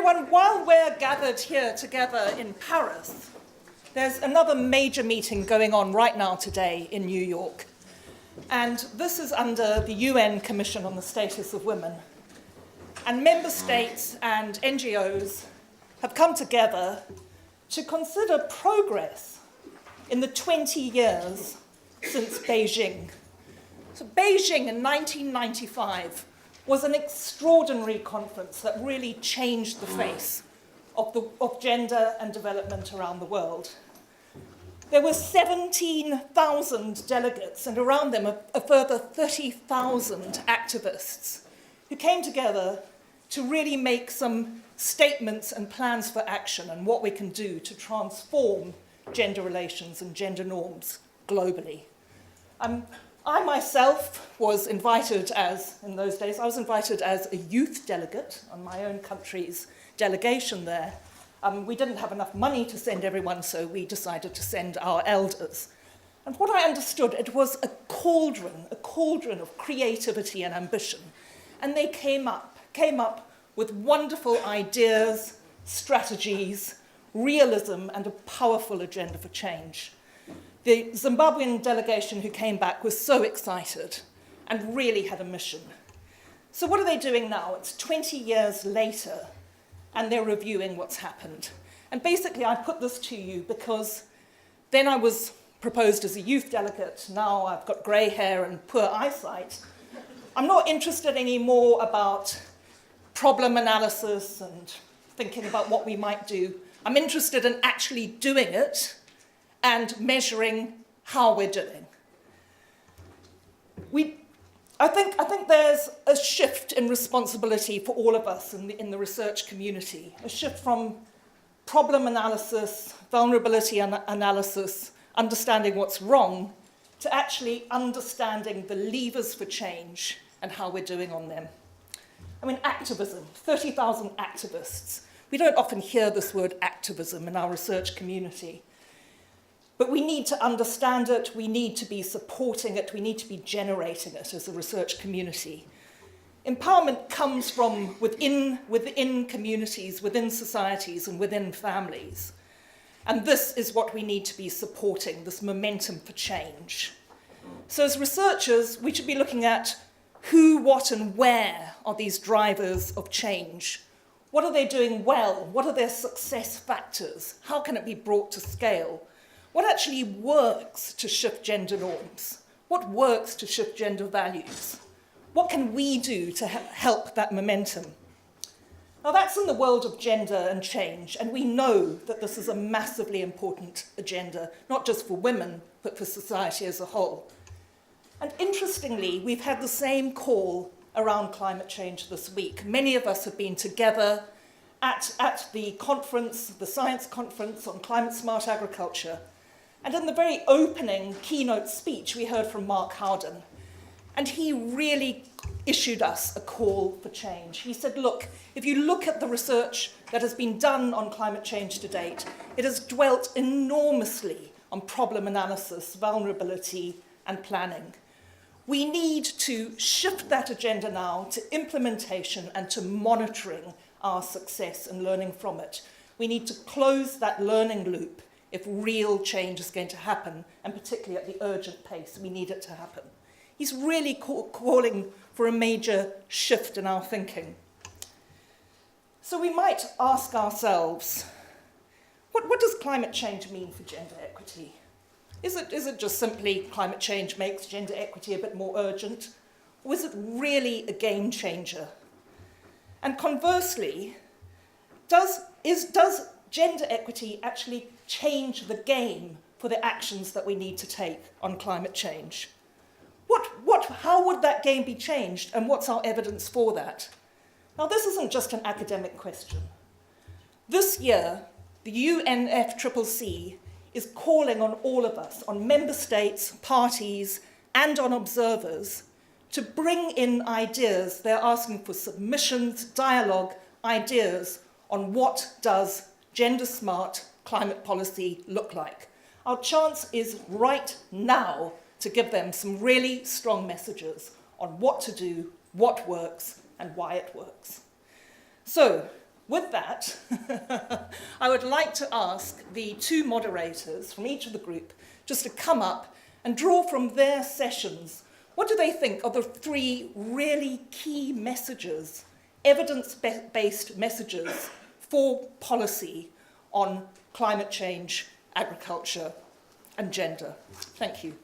everyone, while we're gathered here together in Paris, there's another major meeting going on right now today in New York. And this is under the UN Commission on the Status of Women. And member states and NGOs have come together to consider progress in the 20 years since Beijing. So Beijing in 1995 was an extraordinary conference that really changed the face of gender and development around the world. There were 17,000 delegates, and around them a further 30,000 activists who came together to really make some statements and plans for action and what we can do to transform gender relations and gender norms globally. I myself was invited in those days, I was invited as a youth delegate on my own country's delegation there. We didn't have enough money to send everyone, so we decided to send our elders. And what I understood, it was a cauldron of creativity and ambition. And they came up with wonderful ideas, strategies, realism, and a powerful agenda for change. The Zimbabwean delegation who came back was so excited and really had a mission. So what are they doing now? It's 20 years later, and they're reviewing what's happened. And basically, I put this to you because then I was proposed as a youth delegate. Now I've got grey hair and poor eyesight. I'm not interested anymore about problem analysis and thinking about what we might do. I'm interested in actually doing it and measuring how we're doing. I think there's a shift in responsibility for all of us in the research community, a shift from problem analysis, vulnerability analysis, understanding what's wrong, to actually understanding the levers for change and how we're doing on them. I mean, activism, 30,000 activists. We don't often hear this word activism in our research community. But we need to understand it, we need to be supporting it, we need to be generating it as a research community. Empowerment comes from within communities, within societies, and within families. And this is what we need to be supporting, this momentum for change. So as researchers, we should be looking at who, what, and where are these drivers of change. What are they doing well? What are their success factors? How can it be brought to scale? What actually works to shift gender norms? What works to shift gender values? What can we do to help that momentum? Now that's in the world of gender and change, and we know that this is a massively important agenda, not just for women, but for society as a whole. And interestingly, we've had the same call around climate change this week. Many of us have been together at the conference, the science conference on climate smart agriculture. And in the very opening keynote speech, we heard from Mark Howden. And he really issued us a call for change. He said, look, if you look at the research that has been done on climate change to date, it has dwelt enormously on problem analysis, vulnerability, and planning. We need to shift that agenda now to implementation and to monitoring our success and learning from it. We need to close that learning loop if real change is going to happen, and particularly at the urgent pace we need it to happen. He's really calling for a major shift in our thinking. So we might ask ourselves, what does climate change mean for gender equity? Is it just simply climate change makes gender equity a bit more urgent? Or is it really a game changer? And conversely, does gender equity actually change the game for the actions that we need to take on climate change? How would that game be changed, and what's our evidence for that? Now, this isn't just an academic question. This year, the UNFCCC is calling on all of us, on member states, parties, and on observers, to bring in ideas. They're asking for submissions, dialogue, ideas on what does gender-smart climate policy look like. Our chance is right now to give them some really strong messages on what to do, what works, and why it works. So, With that, I would like to ask the two moderators from each of the group just to come up and draw from their sessions. What do they think are the three really key messages, evidence-based messages for policy on climate change, agriculture, and gender? Thank you.